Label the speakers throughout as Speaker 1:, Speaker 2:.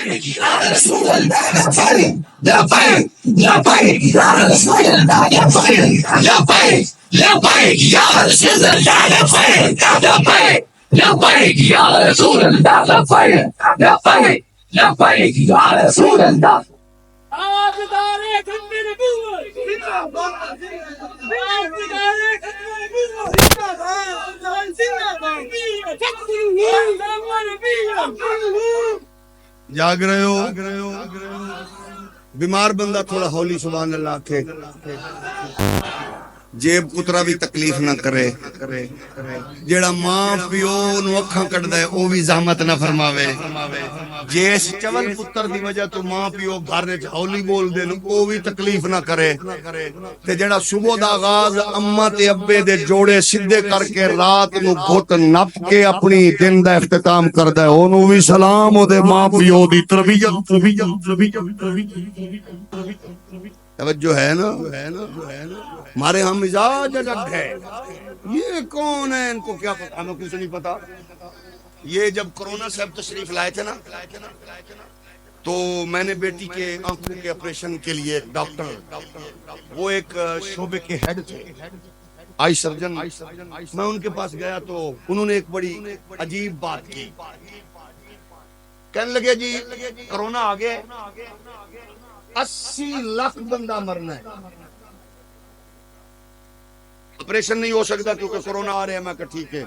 Speaker 1: رسول اللہ لبیک لبیک لبیک یا رسول اللہ لبیک لبیک لبیک یا رسول اللہ لبیک لبیک لبیک یا رسول اللہ لبیک لبیک لبیک یا رسول اللہ.
Speaker 2: جاگ رہے ہو؟ بیمار بندہ تھوڑا ہولی سبحان اللہ کے جیب پترا بھی تکلیف نہ کرے، جیڑا ماں پیو نو اکھاں کٹدا ہے او بھی زحمت نہ فرماوے، جیس چول پتر دی وجہ تو ماں پیو گھر وچ ہولی بول دے او بھی تکلیف نہ کرے، تے جیڑا صبح دا آغاز اماں تے ابے دے جوڑے سیدھے کر کے رات نو گھٹ نپ کے اپنی دن دا اختتام کردا ہے اونوں بھی سلام او دے ماں پیو دی تربیت. توجہ ہے نا؟ ہمارے ہم مزاج الگ ہے. یہ کون ہے؟ ان کو کیا پتا؟ ہمیں کچھ نہیں پتا. یہ جب کرونا صاحب تشریف لائے تھے نا تو میں نے بیٹی کے آنکھوں کے آپریشن کے لیے ایک ڈاکٹر، وہ ایک شعبے کے ہیڈ تھے، آئی سرجن، میں ان کے پاس گیا تو انہوں نے ایک بڑی عجیب بات کی. کہنے لگے جی کرونا آگے 80 لاکھ بندہ مرنا ہے، آپریشن نہیں ہو سکتا کیونکہ کرونا آ رہے ہیں. میں کہا ٹھیک ہے.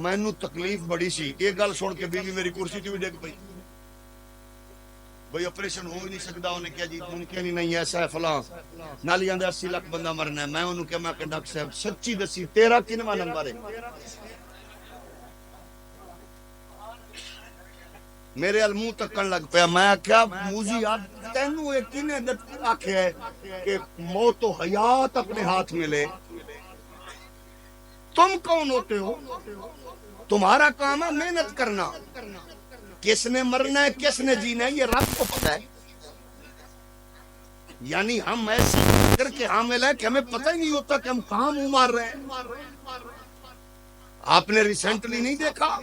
Speaker 2: مینوں تکلیف بڑی سی، ایک گل سن کے بیوی میری کرسی تے بھی ڈگ پئی، بھئی آپریشن ہو ہی نہیں سکتا. انہیں کہا جی ممکن ہی نہیں، ایسا ہے فلاں، نالی آندے 80 لاکھ بندہ مرنا ہے. میں انہوں کہا میں کہ ڈاکٹر صاحب سچی دسی تیرا کنواں نمبر ہے؟ میرے المو تکن لگ پیا. میں کیا موزی تینوں ایک کنے آکھیا ہے کہ موت و حیات اپنے ہاتھ میں لے؟ تم کون ہوتے ہو؟ تمہارا کام ہے محنت کرنا. کس نے مرنا ہے کس نے جینا ہے یہ رب کو پتہ ہے. یعنی ہم ایسی کر کے حامل ہیں کہ ہمیں پتہ ہی نہیں ہوتا کہ ہم کہاں منہ مار رہے ہیں. آپ نے ریسنٹلی نہیں دیکھا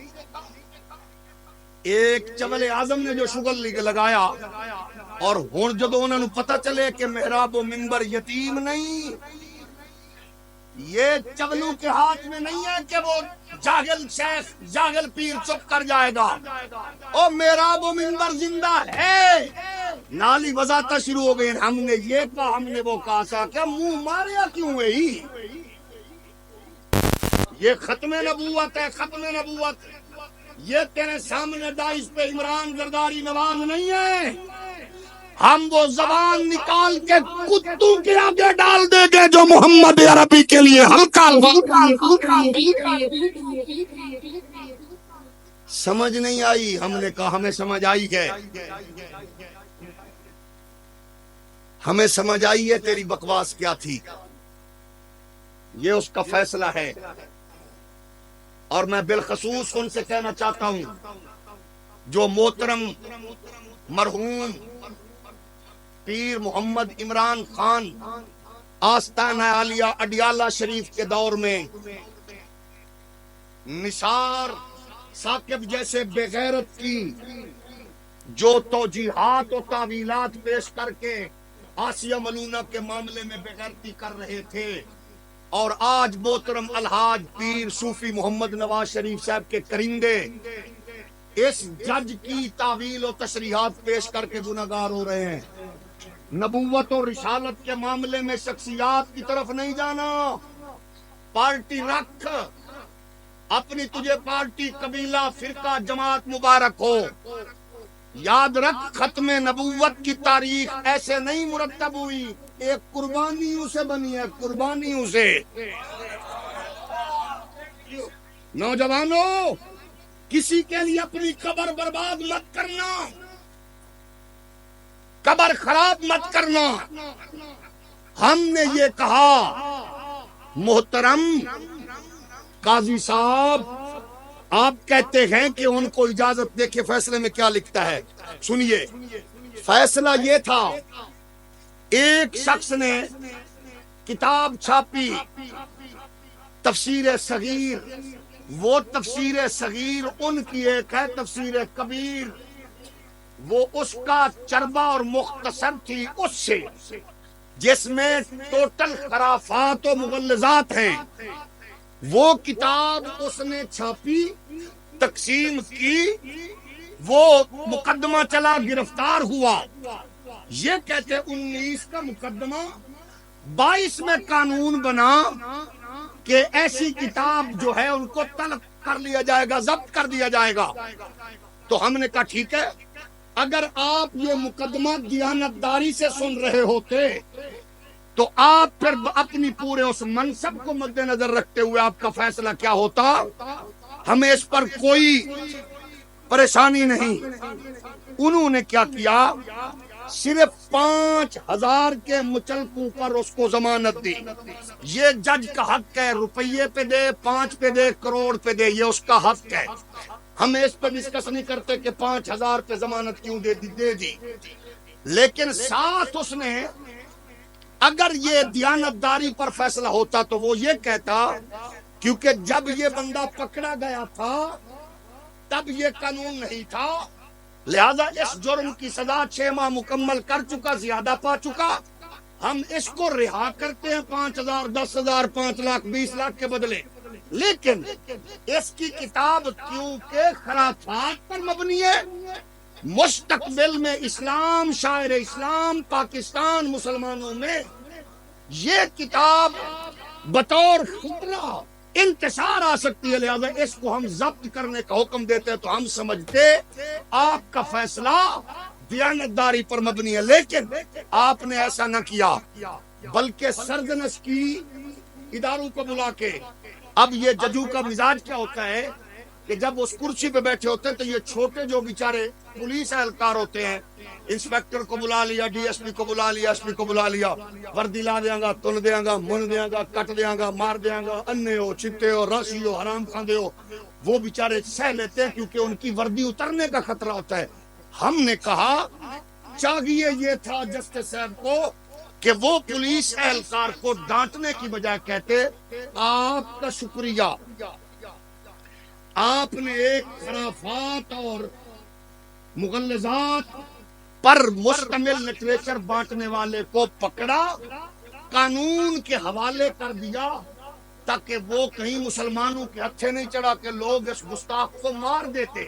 Speaker 2: ایک چول اعظم نے جو شغل لگایا اور ہن جدوں انہاں نوں پتہ چلے کہ محراب و منبر یتیم نہیں، یہ چولوں کے ہاتھ میں نہیں ہے کہ وہ جاہل شیخ جاہل پیر چپ کر جائے گا. او محراب و منبر زندہ ہے. نالی وضاحت شروع ہو گئی. ہم نے یہ کہا ہم نے وہ کہا سا کہ منہ ماریا کیوں ہے؟ یہ ختم نبوت ہے، ختم نبوت. یہ تیرے سامنے داعش پہ عمران زرداری نواز نہیں ہے. ہم وہ زبان نکال کے کتوں کے آگے ڈال دیں گے جو محمد عربی کے لیے ہلکا. سمجھ نہیں آئی؟ ہم نے کہا ہمیں سمجھ آئی ہے، ہمیں سمجھ آئی ہے تیری بکواس کیا تھی. یہ اس کا فیصلہ ہے. اور میں بالخصوص ان سے کہنا چاہتا ہوں جو محترم مرحوم پیر محمد عمران خان آستانہ عالیہ اڈیالہ شریف کے دور میں نثار ثاقب جیسے بے غیرت کی جو توجیحات و تعویلات پیش کر کے آسیہ ملونہ کے معاملے میں بے غیرتی کر رہے تھے، اور آج محترم الحاج پیر صوفی محمد نواز شریف صاحب کے کرندے اس جج کی تعویل و تشریحات پیش کر کے گناہگار ہو رہے ہیں. نبوت اور رسالت کے معاملے میں شخصیات کی طرف نہیں جانا. پارٹی رکھ اپنی، تجھے پارٹی قبیلہ فرقہ جماعت مبارک ہو. یاد رکھ ختم نبوت کی تاریخ ایسے نہیں مرتب ہوئی، ایک قربانیوں سے بنی ہے، قربانیوں سے. نوجوانوں کسی کے لیے اپنی قبر برباد مت کرنا، قبر خراب مت کرنا. ہم نے یہ کہا محترم قاضی صاحب آپ کہتے ہیں کہ ان کو اجازت دے کے فیصلے میں کیا لکھتا ہے. سنیے فیصلہ یہ تھا، ایک شخص نے کتاب چھاپی تفسیر صغیر، وہ تفسیر صغیر ان کی ایک ہے تفسیر کبیر. وہ اس کا چربا اور مختصر تھی اس سے جس میں ٹوٹل خرافات و مغلظات ہیں. وہ کتاب اس نے چھاپی، تقسیم کی، وہ مقدمہ چلا، گرفتار ہوا. یہ کہتے 19 کا مقدمہ، 22 میں قانون بنا کہ ایسی کتاب جو ہے ان کو طلب کر لیا جائے گا، ضبط کر دیا جائے گا. تو ہم نے کہا ٹھیک ہے، اگر آپ یہ مقدمہ دیانتداری سے سن رہے ہوتے تو آپ پھر اپنی پورے اس منصب کو مد نظر رکھتے ہوئے آپ کا فیصلہ کیا ہوتا؟ ہمیں اس پر کوئی پریشانی نہیں. انہوں نے کیا کیا؟ صرف 5,000 کے مچلکوں پر اس کو ضمانت دی. یہ جج کا حق ہے، روپیے پہ دے، 5 پہ دے، کروڑ پہ دے، یہ اس کا حق ہے. ہم اس پہ ڈسکس نہیں کرتے کہ 5,000 پہ ضمانت کیوں دے دی. لیکن ساتھ اس نے، اگر یہ دیانتداری پر فیصلہ ہوتا تو وہ یہ کہتا، کیونکہ جب یہ بندہ پکڑا گیا تھا تب یہ قانون نہیں تھا، لہذا اس جرم کی سزا 6 ماہ مکمل کر چکا، زیادہ پا چکا، ہم اس کو رہا کرتے ہیں 5,000، 10,000، 5 لاکھ، 20 لاکھ کے بدلے. لیکن اس کی کتاب کیونکہ خرافات پر مبنی ہے، مستقبل میں اسلام، شاعر اسلام، پاکستان مسلمانوں میں یہ کتاب بطور خطرہ انتشار آ سکتی ہے، لہذا اس کو ہم ضبط کرنے کا حکم دیتے ہیں. تو ہم سمجھتے آپ کا فیصلہ دیانتداری پر مبنی ہے. لیکن آپ نے ایسا نہ کیا، بلکہ سرزنش کی اداروں کو بلا کے. اب یہ ججوں کا مزاج کیا ہوتا ہے کہ جب اس کرسی پہ بیٹھے ہوتے ہیں تو یہ چھوٹے جو بیچارے پولیس اہلکار ہوتے ہیں، انسپیکٹر کو بلا لیا، ڈی ایس پی کو بلا لیا، ایس پی کو بلا لیا، وردی لا دیاں گا، تن دیاں گا، من دیاں گا، کٹ دیاں گا، مار دیاں گا، انے ہو، چتے ہو، راسی ہو، حرام کھاندے ہو، وہ بیچارے سہ لیتے ہیں کیونکہ ان کی وردی اترنے کا خطرہ ہوتا ہے. ہم نے کہا چاہیے یہ تھا جسٹس صاحب کو کہ وہ پولیس اہلکار کو ڈانٹنے کی بجائے کہتے آپ کا شکریہ، آپ نے ایک خرافات اور مغلظات پر مشتمل لٹریچر بانٹنے والے کو پکڑا، قانون کے حوالے کر دیا تاکہ وہ کہیں مسلمانوں کے ہتھے نہیں چڑھا کہ لوگ اس گستاخ کو مار دیتے.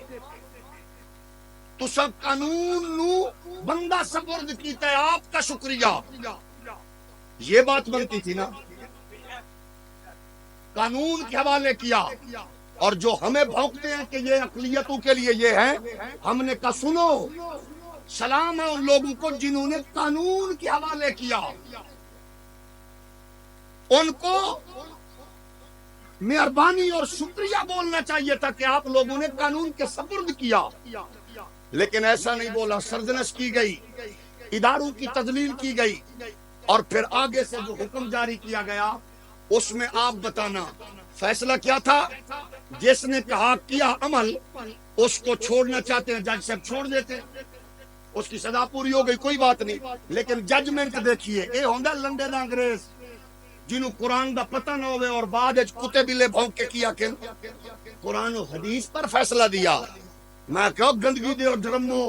Speaker 2: تو سب قانون نو بندہ سپرد کیتا ہے، آپ کا شکریہ. یہ بات بنتی تھی نا، قانون کے حوالے کیا. اور جو ہمیں بھونکتے ہیں کہ یہ اقلیتوں کے لیے یہ ہے، ہم نے کہا سنو، سلام ہے ان لوگوں کو جنہوں نے قانون کے حوالے کیا. ان کو مہربانی اور شکریہ بولنا چاہیے تھا کہ آپ لوگوں نے قانون کے سپرد کیا، لیکن ایسا نہیں بولا. سرزنش کی گئی، اداروں کی تذلیل کی گئی، اور پھر آگے سے جو حکم جاری کیا گیا اس میں آپ بتانا فیصلہ کیا تھا. جس نے کہا کیا عمل اس کو چھوڑنا چاہتے ہیں، جج صاحب چھوڑ دیتے، اس کی سزا پوری ہو گئی، کوئی بات نہیں. لیکن ججمنٹ دیکھیے، اے ہوندا لنڈے دا انگریز جنہوں قرآن دا پتہ نہ ہوئے اور بعد کتے بلے بھونک کے کیا کہ قرآن و حدیث پر فیصلہ دیا. میں کہو گندگی دے اور ڈرمو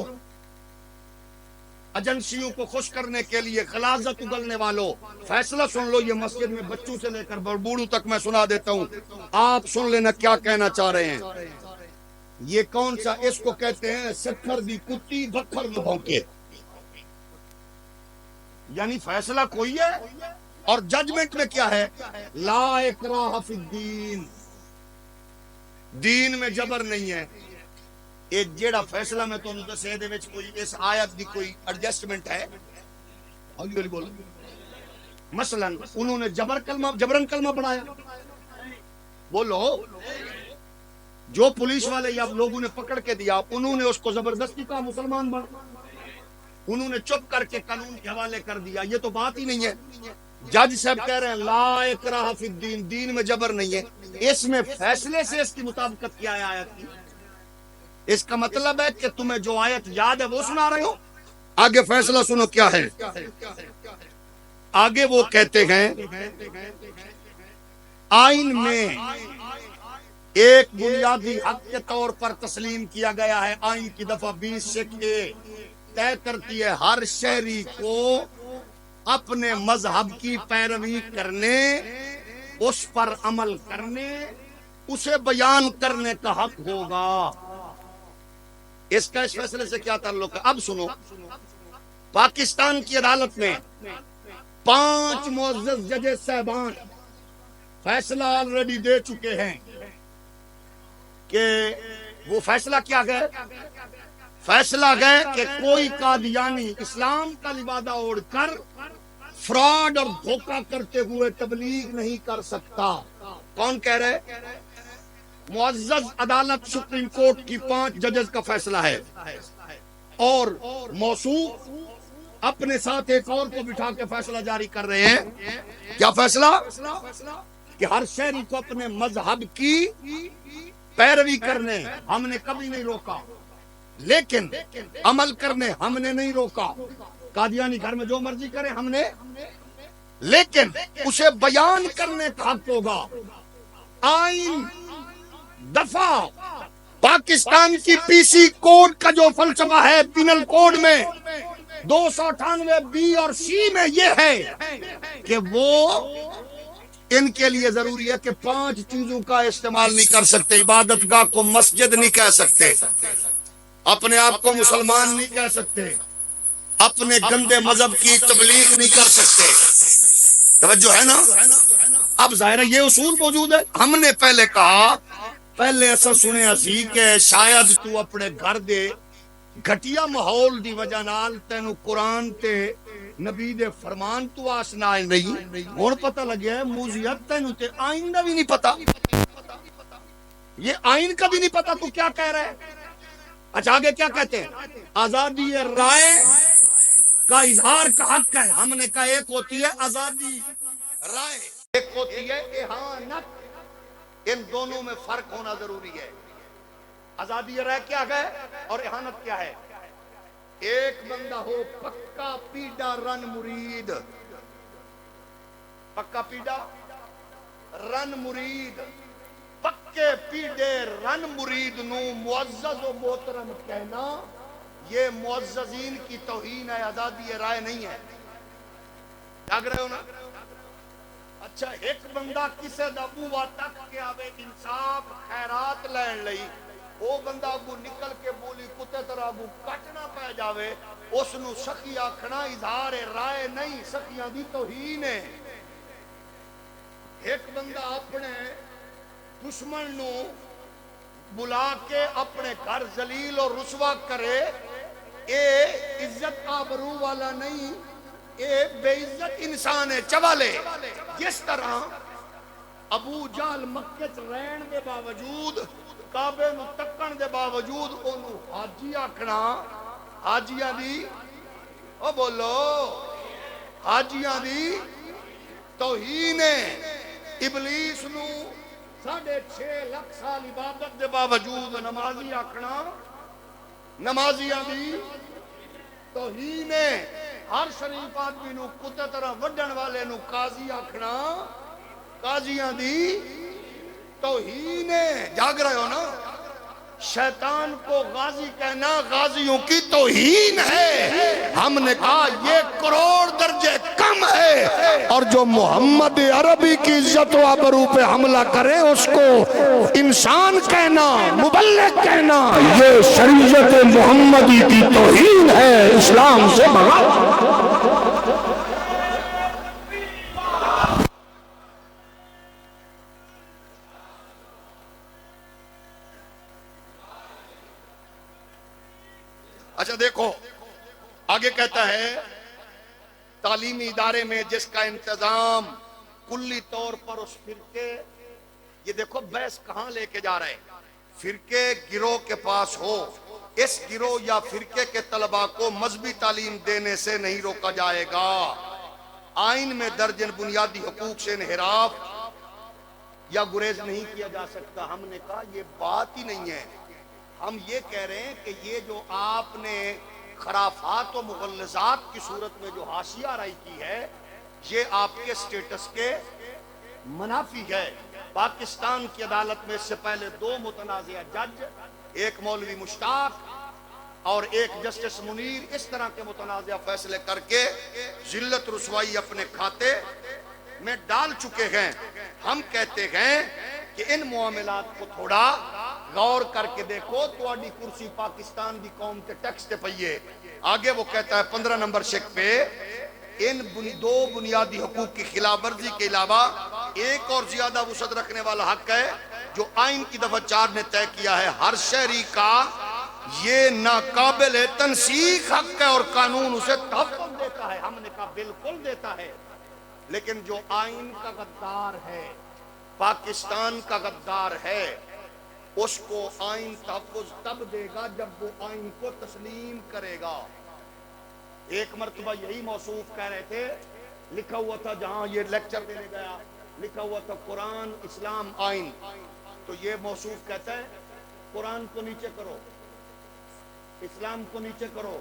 Speaker 2: ایجنسیوں کو خوش کرنے کے لیے غلاظت اگلنے والوں، فیصلہ سن لو. یہ مسجد میں بچوں سے لے کر بوڑھوں تک میں سنا دیتا ہوں، آپ سن لینا کیا کہنا چاہ رہے ہیں. یہ کون سا، اس کو کہتے ہیں سکھر دی کتی بکھر میں بھونکے. یعنی فیصلہ کوئی ہے اور ججمنٹ میں کیا ہے، لا اکراہ فی الدین، دین میں جبر نہیں ہے. ایک جیڑا فیصلہ میں تو دسے دے وچ کوئی اس آیت دی کوئی ایڈجسٹمنٹ ہے، مثلا انہوں نے جبرن کلمہ پڑھایا، بولو جو پولیس والے یا لوگوں نے پکڑ کے دیا انہوں نے اس کو زبردستی کہا مسلمان بن، انہوں نے چپ کر کے قانون کے حوالے کر دیا. یہ تو بات ہی نہیں ہے. جج صاحب کہہ رہے ہیں لا اکراہ فی الدین، دین میں جبر نہیں ہے. اس میں فیصلے سے اس کی مطابقت کیا ہے آیت کی؟ اس کا مطلب ہے کہ تمہیں جو آیت یاد ہے وہ سنا رہے ہو. آگے فیصلہ سنو کیا ہے. آگے وہ کہتے ہیں آئین میں ایک بنیادی حق کے طور پر تسلیم کیا گیا ہے، آئین کی دفعہ 20 سے طے کرتی ہے ہر شہری کو اپنے مذہب کی پیروی کرنے، اس پر عمل کرنے، اسے بیان کرنے کا حق ہوگا۔ اس کا اس فیصلے سے کیا تعلق ہے؟ اب سنو، پاکستان کی عدالت میں 5 معزز ججز صاحبان فیصلہ آلریڈی دے چکے ہیں کہ وہ فیصلہ کیا گئے؟ فیصلہ گئے کہ کوئی قادیانی اسلام کا لبادہ اوڑھ کر فراڈ اور دھوکہ کرتے ہوئے تبلیغ نہیں کر سکتا۔ کون کہہ رہے؟ معزز عدالت سپریم کورٹ کی 5 ججز کا فیصلہ ہے، اور موصوف اپنے ساتھ ایک اور کو بٹھا کے فیصلہ جاری کر رہے ہیں۔ کیا فیصلہ؟ کہ ہر شہری کو اپنے مذہب کی پیروی کرنے ہم نے کبھی نہیں روکا، لیکن عمل کرنے ہم نے نہیں روکا۔ قادیانی گھر میں جو مرضی کرے ہم نے، لیکن اسے بیان کرنے کا حق ہوگا۔ آئین دفعہ پاکستان کی پی سی کوڈ کا جو فلسفہ ہے، پینل کوڈ میں 298 بی اور سی میں یہ ہے کہ وہ ان کے لیے ضروری ہے کہ 5 چیزوں کا استعمال نہیں کر سکتے۔ عبادت گاہ کو مسجد نہیں کہہ سکتے، اپنے آپ کو مسلمان نہیں کہہ سکتے، اپنے گندے مذہب کی تبلیغ نہیں کر سکتے۔ توجہ ہے نا؟ اب ظاہر ہے یہ اصول موجود ہے۔ ہم نے پہلے کہا، پہلے ایسا سنے اسی کہ شاید تو اپنے گھر دے گھٹیا ماحول دی وجہ نال تینوں قرآن تے نبی دے فرمان تو آسنا نہیں، ہن پتہ لگیا ہے موزیت تینوں تے آئین دا بھی نہیں پتا، یہ آئین کا بھی نہیں پتا تو کیا کہہ رہا ہے۔ اچھا آگے کیا کہتے ہیں؟ آزادی رائے کا اظہار کا حق ہے۔ ہم نے کہا ایک ہوتی ہے آزادی رائے، ایک ہوتی ہے احانت، ان دونوں میں فرق ہونا ضروری ہے۔ آزادی رائے کیا ہے اور احانت کیا ہے؟ ایک بندہ ہو پکا پیڈا رن مرید، پکا پیڈا رن مرید، پکے پیڈے رن مرید نو معزز و محترم کہنا یہ معززین کی توہین ہے، آزادی رائے نہیں ہے۔ جاگ رہے ہو نا؟ اچھا ایک بندہ کسے دا بوا تک کے آوے انصاف خیرات لین لئی، وہ بندہ اگو نکل کے بولی کتے طرح اگو کٹنا پہ جاوے، اس نو سخی آکھنا اظہار رائے نہیں، سخیاں دی توہین ہے۔ ایک بندہ اپنے دشمن نو بلا کے اپنے گھر ذلیل اور رسوا کرے، اے عزت آبرو والا نہیں، اے بے عزت انسان ہے چوالے۔ جس طرح ابو جہل مکے چ رہن دے باوجود، کعبے نو تکن دے باوجود اونوں حاجی آکھنا، حاجیاں دی او بولو حاجیاں دی توہین ہے۔ ابلیس نو 6.5 لاکھ سال عبادت دے باوجود نمازی آکھنا، نمازیاں دی توہین ہے۔ ہر شریف آدمی نو کتے طرح وڈن والے نو قاضی آکھنا، قاضیاں دی توہین ہے۔ جاگ رہے ہو نا؟ شیطان کو غازی کہنا غازیوں کی توہین ہے۔ ہم نے کہا یہ کروڑ درجے کم ہے، اور جو محمد عربی کی عزت و آبرو پہ حملہ کرے اس کو انسان کہنا، مبلغ کہنا، یہ شریعت محمدی کی توہین ہے، اسلام سے بغاوت۔ اچھا دیکھو آگے کہتا ہے تعلیمی ادارے میں جس کا انتظام کلی طور پر اس فرقے، یہ دیکھو بحث کہاں لے کے جا رہے ہیں، فرقے گروہ کے پاس ہو، اس گروہ یا فرقے کے طلباء کو مذہبی تعلیم دینے سے نہیں روکا جائے گا۔ آئین میں درج بنیادی حقوق سے انحراف یا گریز نہیں کیا جا سکتا۔ ہم نے کہا یہ بات ہی نہیں ہے، ہم یہ کہہ رہے ہیں کہ یہ جو آپ نے خرافات و مغلظات کی صورت میں جو حاشیہ آرائی کی ہے، یہ آپ کے سٹیٹس کے منافی ہے۔ پاکستان کی عدالت میں اس سے پہلے 2 متنازع جج، ایک مولوی مشتاق اور ایک جسٹس منیر، اس طرح کے متنازع فیصلے کر کے ذلت رسوائی اپنے کھاتے میں ڈال چکے ہیں۔ ہم کہتے ہیں کہ ان معاملات کو تھوڑا غور کر کے دیکھو، تواڈی کرسی پاکستان دی قوم کے ٹیکس تے پئیے۔ آگے وہ کہتا ہے 15 نمبر شک پہ، ان 2 بنیادی حقوق کی خلاف ورزی کے علاوہ ایک اور زیادہ وسعت رکھنے والا حق ہے جو آئین کی دفعہ 4 نے طے کیا ہے، ہر شہری کا یہ ناقابل تنسیخ حق ہے اور قانون اسے تحفظ دیتا ہے۔ ہم نے کہا بالکل دیتا ہے، لیکن جو آئین کا غدار ہے، پاکستان کا غدار ہے، اس کو آئین تحفظ تب دے گا جب وہ آئین کو تسلیم کرے گا۔ ایک مرتبہ یہی موصوف کہہ رہے تھے، لکھا ہوا تھا جہاں یہ لیکچر دینے گیا، لکھا ہوا تھا قرآن اسلام آئین، تو یہ موصوف کہتا ہے قرآن کو نیچے کرو، اسلام کو نیچے کرو،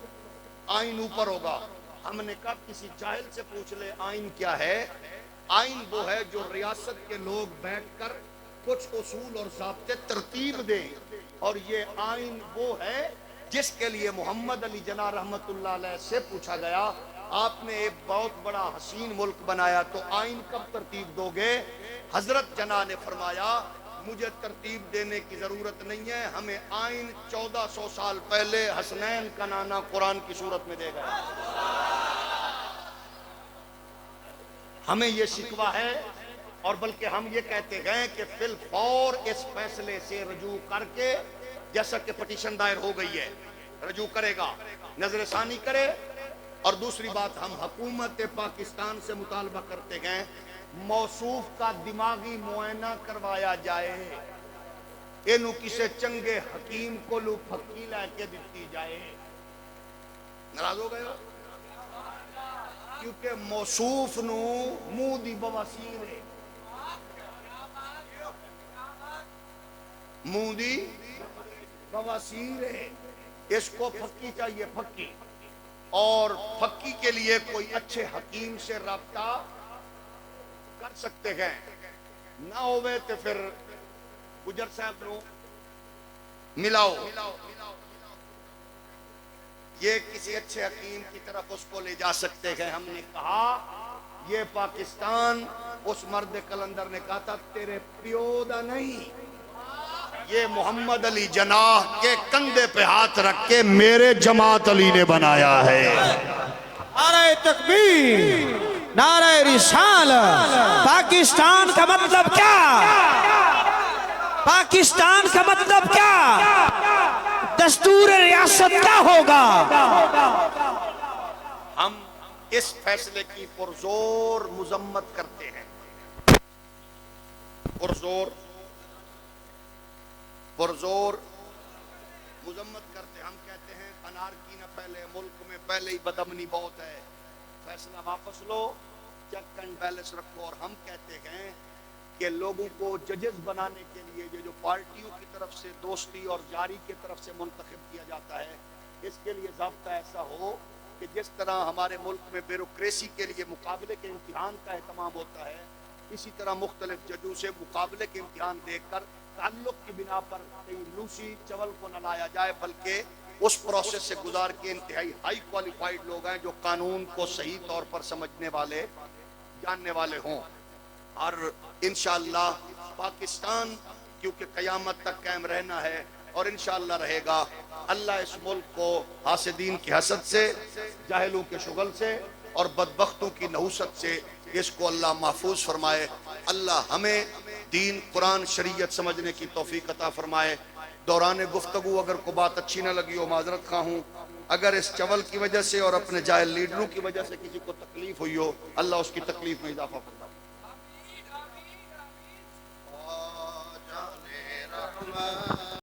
Speaker 2: آئین اوپر ہوگا۔ ہم نے کہا کسی جاہل سے پوچھ لے آئین کیا ہے؟ آئین وہ ہے جو ریاست کے لوگ بیٹھ کر کچھ اصول اور ضابطے ترتیب دیں، اور یہ آئین وہ ہے جس کے لیے محمد علی جناح رحمت اللہ علیہ سے پوچھا گیا، آپ نے ایک بہت بڑا حسین ملک بنایا تو آئین کب ترتیب دو گے؟ حضرت جناح نے فرمایا مجھے ترتیب دینے کی ضرورت نہیں ہے، ہمیں آئین 1400 سال پہلے حسنین کا نانا قرآن کی صورت میں دے گیا۔ ہمیں یہ شکوہ ہے، اور بلکہ ہم یہ کہتے ہیں کہ فی الفور اس فیصلے سے رجوع کر کے، جیسا کہ پٹیشن دائر ہو گئی ہے، رجوع کرے گا، نظر ثانی کرے۔ اور دوسری بات، ہم حکومت پاکستان سے مطالبہ کرتے ہیں موصوف کا دماغی معائنہ کروایا جائے، اینو کسے چنگے حکیم کو لو پھکی لے کے دیتی جائے۔ ناراض ہو گئے ہو؟ کیونکہ موصوف نو منہ دی بواسیر ہے، منہ دی بواسیر ہے، اس کو پھکی چاہیے، پھکی، اور پھکی کے لیے کوئی اچھے حکیم سے رابطہ کر سکتے ہیں، نہ ہوئے تو پھر گجر صاحب نو ملاؤ، یہ کسی اچھے حکیم کی طرف اس کو لے جا سکتے ہیں۔ ہم نے کہا یہ پاکستان، اس مرد کلندر نے کہا تھا تیرے پیو دا نہیں، یہ محمد علی جناح کے کندھے پہ ہاتھ رکھ کے میرے جماعت علی نے بنایا ہے۔
Speaker 3: نعرہ تکبیر، نعرہ رسالت۔ پاکستان کا مطلب کیا؟ پاکستان کا مطلب کیا؟ دستور ریاست کیا ہوگا؟
Speaker 2: ہم اس فیصلے کی پرزور مذمت کرتے ہیں، پرزور مذمت کرتے ہیں۔ ہم کہتے ہیں انارکی نہ پھیلے ملک میں، پہلے ہی بدامنی بہت ہے، فیصلہ واپس لو، چیک اینڈ بیلنس رکھو۔ اور ہم کہتے ہیں کہ لوگوں کو ججز بنانے کے لیے یہ جو پارٹیوں کی طرف سے دوستی اور جاری کی طرف سے منتخب کیا جاتا ہے، اس کے لیے ضابطہ ایسا ہو کہ جس طرح ہمارے ملک میں بیوروکریسی کے لیے مقابلے کے امتحان کا اہتمام ہوتا ہے، اسی طرح مختلف ججوں سے مقابلے کے امتحان دے کر تعلق کی بنا پر کہیں لوسی چول کو نہ لایا جائے، بلکہ اس پروسیس سے گزار کے انتہائی ہائی کوالیفائیڈ لوگ ہیں جو قانون کو صحیح طور پر سمجھنے والے، جاننے والے ہوں۔ اور انشاءاللہ پاکستان کیونکہ قیامت تک قائم رہنا ہے اور انشاءاللہ رہے گا، اللہ اس ملک کو حاسدین کی حسد سے، جاہلوں کے شغل سے اور بدبختوں کی نحوست سے اس کو اللہ محفوظ فرمائے۔ اللہ ہمیں دین، قرآن، شریعت سمجھنے کی توفیق عطا فرمائے۔ دوران گفتگو اگر کوئی بات اچھی نہ لگی ہو معذرت خواہ ہوں، اگر اس چول کی وجہ سے اور اپنے جاہل لیڈروں کی وجہ سے کسی کو تکلیف ہوئی ہو، اللہ اس کی تکلیف میں اضافہ فرمائے۔